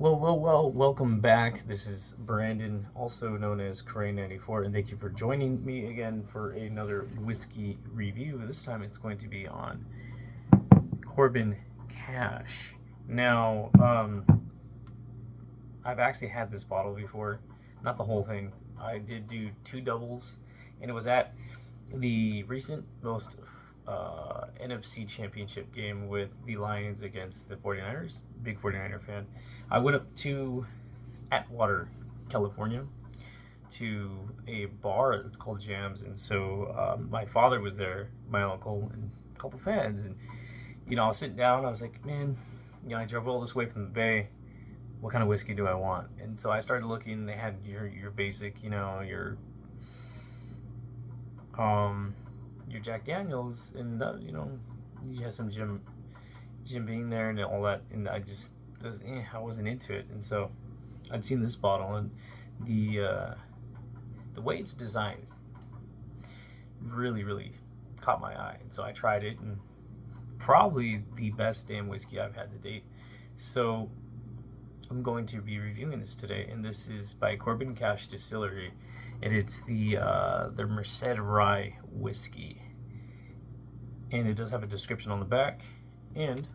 Well, welcome back. This is Brandon, also known as Crane94, and thank you for joining me again for another whiskey review. This time it's going to be on Corbin Cash. Now, I've actually had this bottle before, not the whole thing. I did do two doubles, and it was at the recent most NFC Championship game with the Lions against the 49ers. Big 49er fan. I went up to Atwater, California, to a bar that's called Jams, and so my father was there, my uncle, and a couple fans, and I was sitting down. I was like, man, I drove all this way from the Bay. What kind of whiskey do I want? And so I started looking. They had your basic, your Jack Daniels, and you had some Jim Beam there and all that, and I wasn't into it. And so I'd seen this bottle, and the way it's designed really caught my eye, and so I tried it, and probably the best damn whiskey I've had to date. So I'm going to be reviewing this today, and this is by Corbin Cash Distillery, and it's the Merced Rye whiskey, and it does have a description on the back. And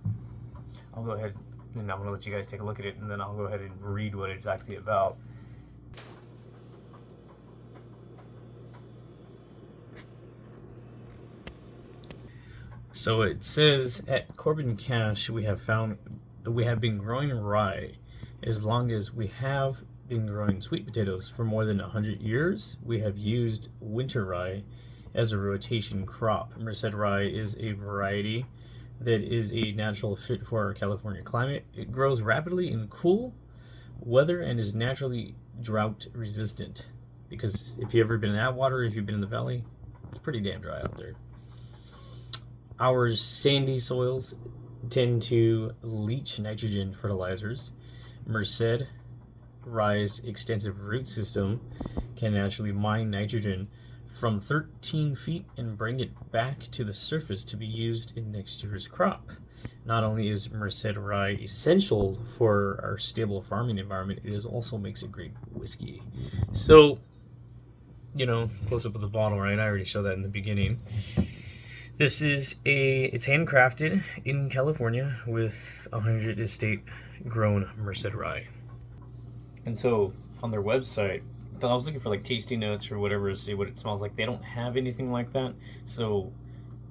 I'll go ahead and I'm going to let you guys take a look at it, and then I'll go ahead and read what it's actually about. So it says, at Corbin Cash, we have been growing rye as long as we have been growing sweet potatoes. For more than 100 years, we have used winter rye as a rotation crop. Merced Rye is a variety that is a natural fit for our California climate. It grows rapidly in cool weather and is naturally drought resistant. Because if you've ever been in Atwater, if you've been in the valley, it's pretty damn dry out there. Our sandy soils tend to leach nitrogen fertilizers. Merced Rye's extensive root system can naturally mine nitrogen from 13 feet and bring it back to the surface to be used in next year's crop. Not only is Merced Rye essential for our stable farming environment, it also makes a great whiskey. So, close up of the bottle, right? I already showed that in the beginning. It's handcrafted in California with 100 estate grown Merced Rye. And so on their website, I was looking for tasting notes or whatever to see what it smells like. They don't have anything like that. So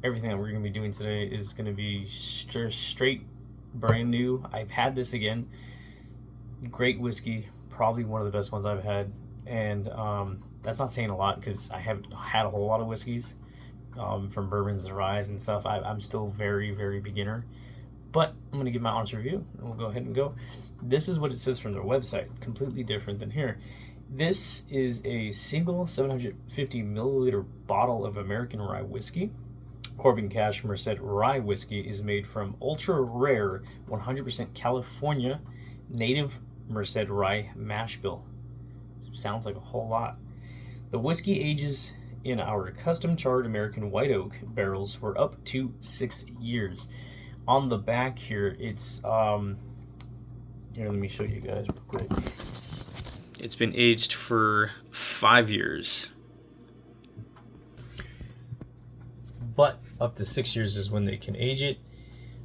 everything that we're going to be doing today is going to be straight brand new. I've had this again. Great whiskey. Probably one of the best ones I've had. And that's not saying a lot because I haven't had a whole lot of whiskeys from bourbons and ryes and stuff. I'm still very beginner. But I'm going to give my honest review, and we'll go ahead and go. This is what it says from their website. Completely different than here. This is a single 750 milliliter bottle of American rye whiskey. Corbin Cash Merced Rye whiskey is made from ultra rare 100% California native Merced Rye mash bill. Sounds like a whole lot. The whiskey ages in our custom charred American white oak barrels for up to 6 years. On the back here, it's here, let me show you guys real quick. It's been aged for 5 years. But up to 6 years is when they can age it.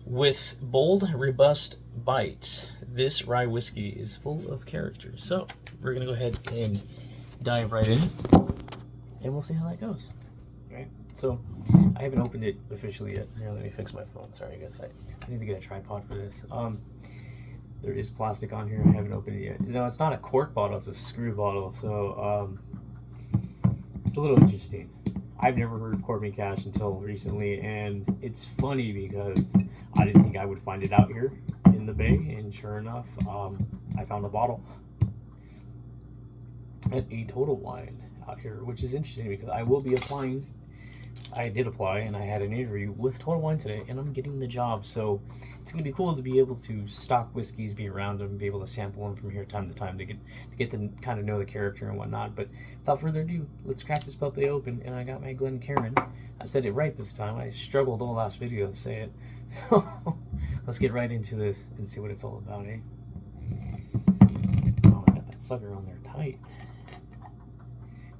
With bold, robust bites, this rye whiskey is full of character. So we're going to go ahead and dive right in, and we'll see how that goes. Right? So I haven't opened it officially yet. Here, let me fix my phone. Sorry, guys. I need to get a tripod for this. There is plastic on here. I haven't opened it yet. It's not a cork bottle. It's a screw bottle. So it's a little interesting. I've never heard of Corbin Cash until recently, and it's funny because I didn't think I would find it out here in the Bay, and sure enough, I found a bottle at a Total Wine out here, which is interesting because I will be applying. I did apply, and I had an interview with Total Wine today, and I'm getting the job. So it's going to be cool to be able to stock whiskeys, be around them, be able to sample them from here time to time to get to kind of know the character and whatnot. But without further ado, let's crack this puppy open. And I got my Glencairn. I said it right this time. I struggled all last video to say it. So let's get right into this and see what it's all about, eh? that sucker on there tight.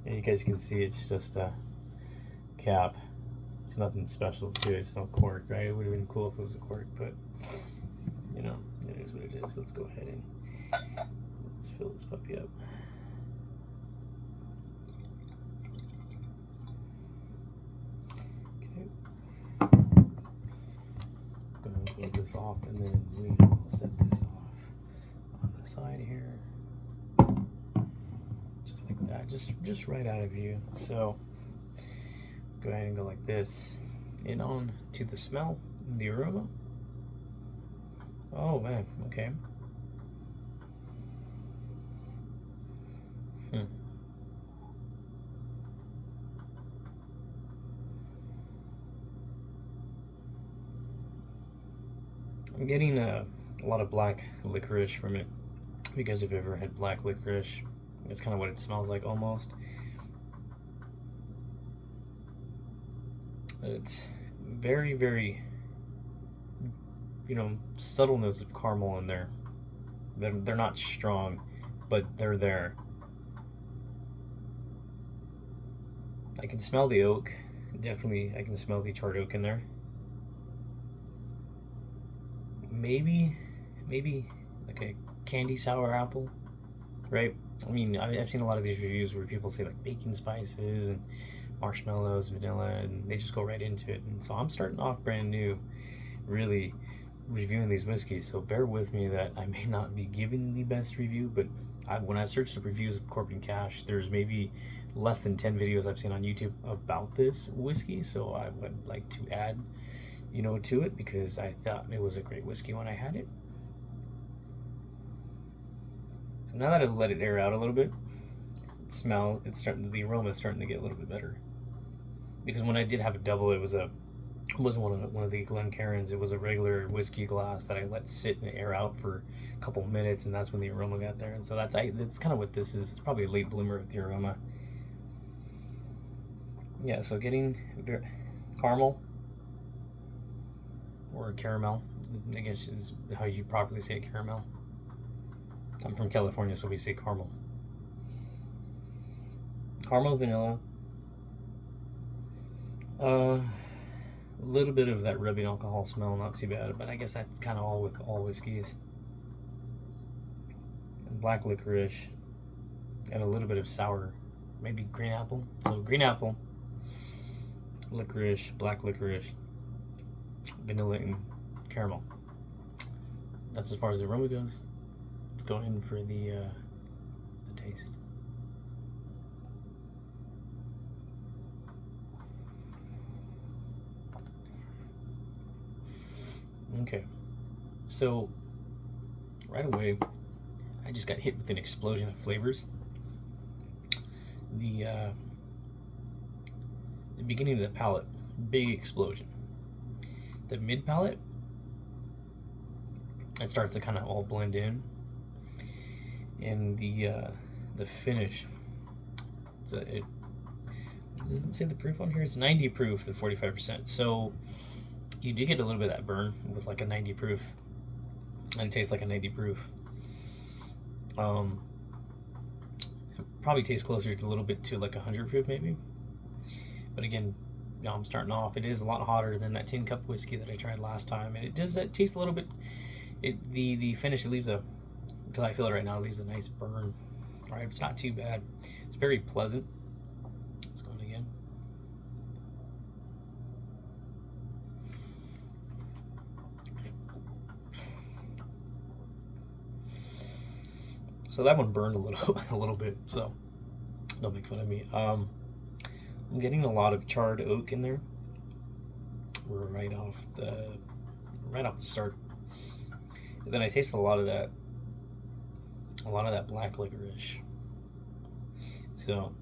And you guys can see it's just a cap. It's nothing special to it. It's no cork, right? It would have been cool if it was a cork, but you know, it is what it is. Let's go ahead and let's fill this puppy up. Okay. Go ahead and close this off, and then we will set this off on the side here. Just like that. Just right out of view. So go ahead and go like this, in on to the smell, the aroma. Oh man, okay. I'm getting a lot of black licorice from it. If you guys have ever had black licorice, it's kind of what it smells like almost. It's very, very, you know, subtle notes of caramel in there. They're not strong, but they're there. I can smell the oak. Definitely, I can smell the charred oak in there. Maybe like a candy sour apple, right? I mean, I've seen a lot of these reviews where people say like baking spices and marshmallows, vanilla, and they just go right into it. And so I'm starting off brand new, really reviewing these whiskeys. So bear with me that I may not be giving the best review, but when I searched the reviews of Corbin Cash, there's maybe less than 10 videos I've seen on YouTube about this whiskey. So I would like to add, you know, to it, because I thought it was a great whiskey when I had it. So now that I've let it air out a little bit, the aroma is starting to get a little bit better. Because when I did have a double, it wasn't one of the Glencairns. It was a regular whiskey glass that I let sit and air out for a couple minutes, and that's when the aroma got there. And so that's kind of what this is. It's probably a late bloomer with the aroma. Yeah, so getting caramel or caramel, I guess is how you properly say it, caramel. I'm from California, so we say caramel. Caramel, vanilla. A little bit of that rubbing alcohol smell, not too bad, but I guess that's kind of all with all whiskeys. And black licorice, and a little bit of sour, maybe green apple. So green apple, licorice, black licorice, vanilla, and caramel. That's as far as the aroma goes. Let's go in for the taste. Okay, so right away, I just got hit with an explosion of flavors. The beginning of the palate, big explosion. The mid palate, it starts to kind of all blend in, and the finish. It doesn't say the proof on here. It's 90 proof, the 45%. So you do get a little bit of that burn with like a 90 proof, and it tastes like a 90 proof. It probably tastes closer to a little bit to like 100 proof maybe. But again, you know, I'm starting off. It is a lot hotter than that tin cup whiskey that I tried last time, and it does taste a little bit. The finish, it leaves because I feel it right now, it leaves a nice burn. All right, it's not too bad. It's very pleasant. Let's go in again. So that one burned a little bit, so don't make fun of me. I'm getting a lot of charred oak in there. We're right off the start. And then I tasted a lot of that black licorice. So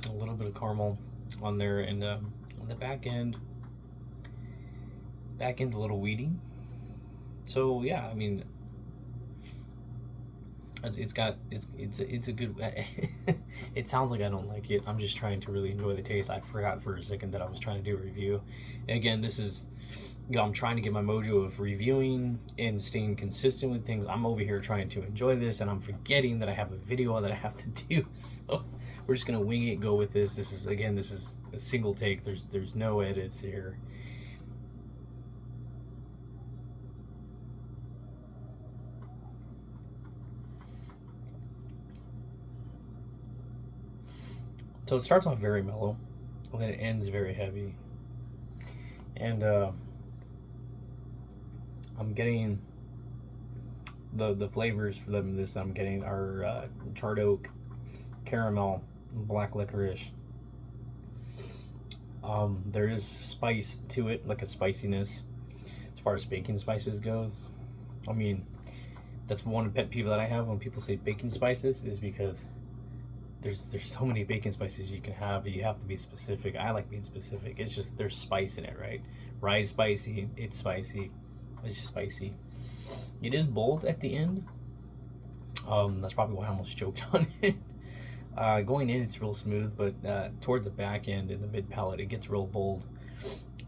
a little bit of caramel on there, and on the back end's a little weedy. So yeah, I mean, It's a good. It sounds like I don't like it. I'm just trying to really enjoy the taste. I forgot for a second that I was trying to do a review. And again, this is, I'm trying to get my mojo of reviewing and staying consistent with things. I'm over here trying to enjoy this, and I'm forgetting that I have a video that I have to do. So we're just gonna wing it, go with this. This is a single take. There's no edits here. So it starts off very mellow, and then it ends very heavy. And I'm getting the flavors for this I'm getting are charred oak, caramel, black licorice. There is spice to it, like a spiciness. As far as baking spices goes, I mean, that's one pet peeve that I have when people say baking spices, is because there's so many bacon spices you can have, but you have to be specific. I like being specific. It's just there's spice in it, right? Rye is spicy. It's spicy. It's just spicy. It is bold at the end. That's probably why I almost choked on it. Going in, it's real smooth, but towards the back end in the mid palate, it gets real bold,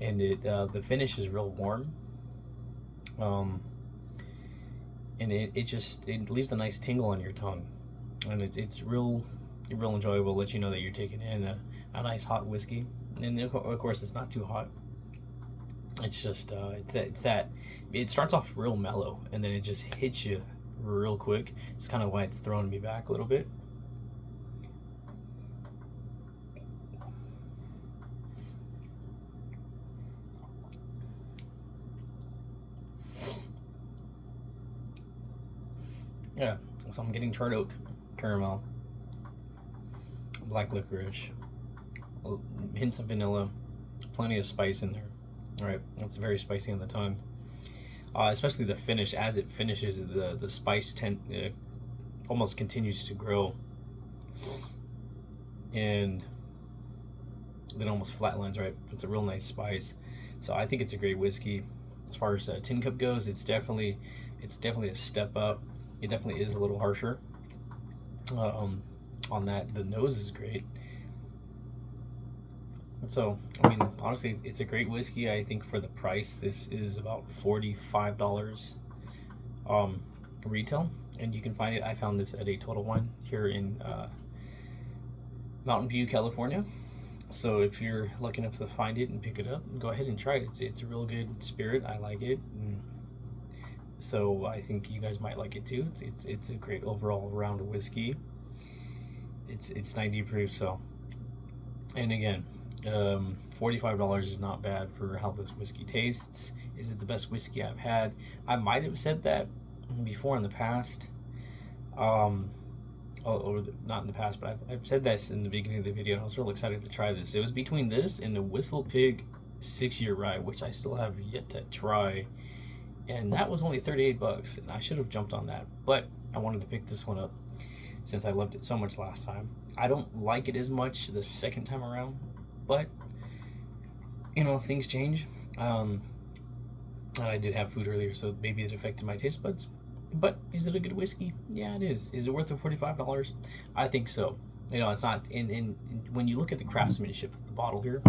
and the finish is real warm. And it leaves a nice tingle on your tongue, and it's real enjoyable. Let you know that you're taking in a nice hot whiskey, and of course it's not too hot. It's just it starts off real mellow, and then it just hits you real quick. It's kind of why it's throwing me back a little bit. Yeah, so I'm getting charred oak, caramel, black licorice, hints of vanilla, plenty of spice in there. All right, it's very spicy on the tongue, especially the finish. As it finishes, the spice almost continues to grow, and then almost flatlines. Right, it's a real nice spice. So I think it's a great whiskey. As far as tin cup goes, it's definitely a step up. It definitely is a little harsher on that. The nose is great. So, I mean, honestly, it's a great whiskey. I think for the price, this is about $45 retail, and you can find it. I found this at a Total Wine here in Mountain View, California. So if you're lucky enough to find it and pick it up, go ahead and try it. It's a real good spirit. I like it. So I think you guys might like it too. It's a great overall round whiskey. It's 90 proof. So, and again, $45 is not bad for how this whiskey tastes. Is it the best whiskey I've had? I might have said that before in the past. Not in the past, but I've said this in the beginning of the video, and I was real excited to try this. It was between this and the Whistle Pig 6-year rye, which I still have yet to try. And that was only $38, and I should have jumped on that, but I wanted to pick this one up since I loved it so much last time. I don't like it as much the second time around, but you know, things change. I did have food earlier, so maybe it affected my taste buds. But is it a good whiskey? Yeah, it is. Is it worth the $45? I think so. You know, it's not. When you look at the craftsmanship of the bottle here,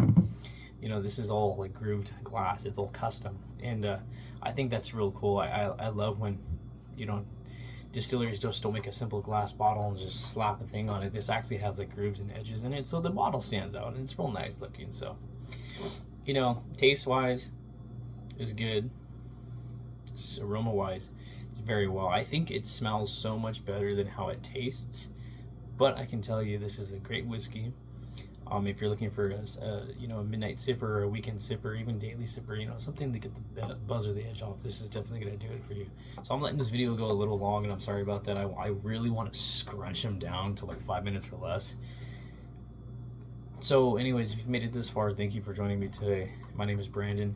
you know, this is all like grooved glass. It's all custom, and I think that's real cool. I love when, you know, distilleries just don't make a simple glass bottle and just slap a thing on it. This actually has like grooves and edges in it, so the bottle stands out, and it's real nice looking. So, you know, taste wise is good. Aroma wise, very well. I think it smells so much better than how it tastes, but I can tell you this is a great whiskey. If you're looking for a midnight sipper or a weekend sipper, even daily sipper, you know, something to get the buzz or the edge off, this is definitely going to do it for you. So I'm letting this video go a little long, and I'm sorry about that. I really want to scrunch them down to like 5 minutes or less. So anyways, if you've made it this far, thank you for joining me today. My name is Brandon.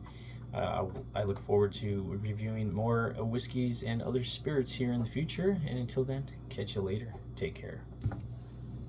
I look forward to reviewing more whiskeys and other spirits here in the future, and until then, catch you later. Take care.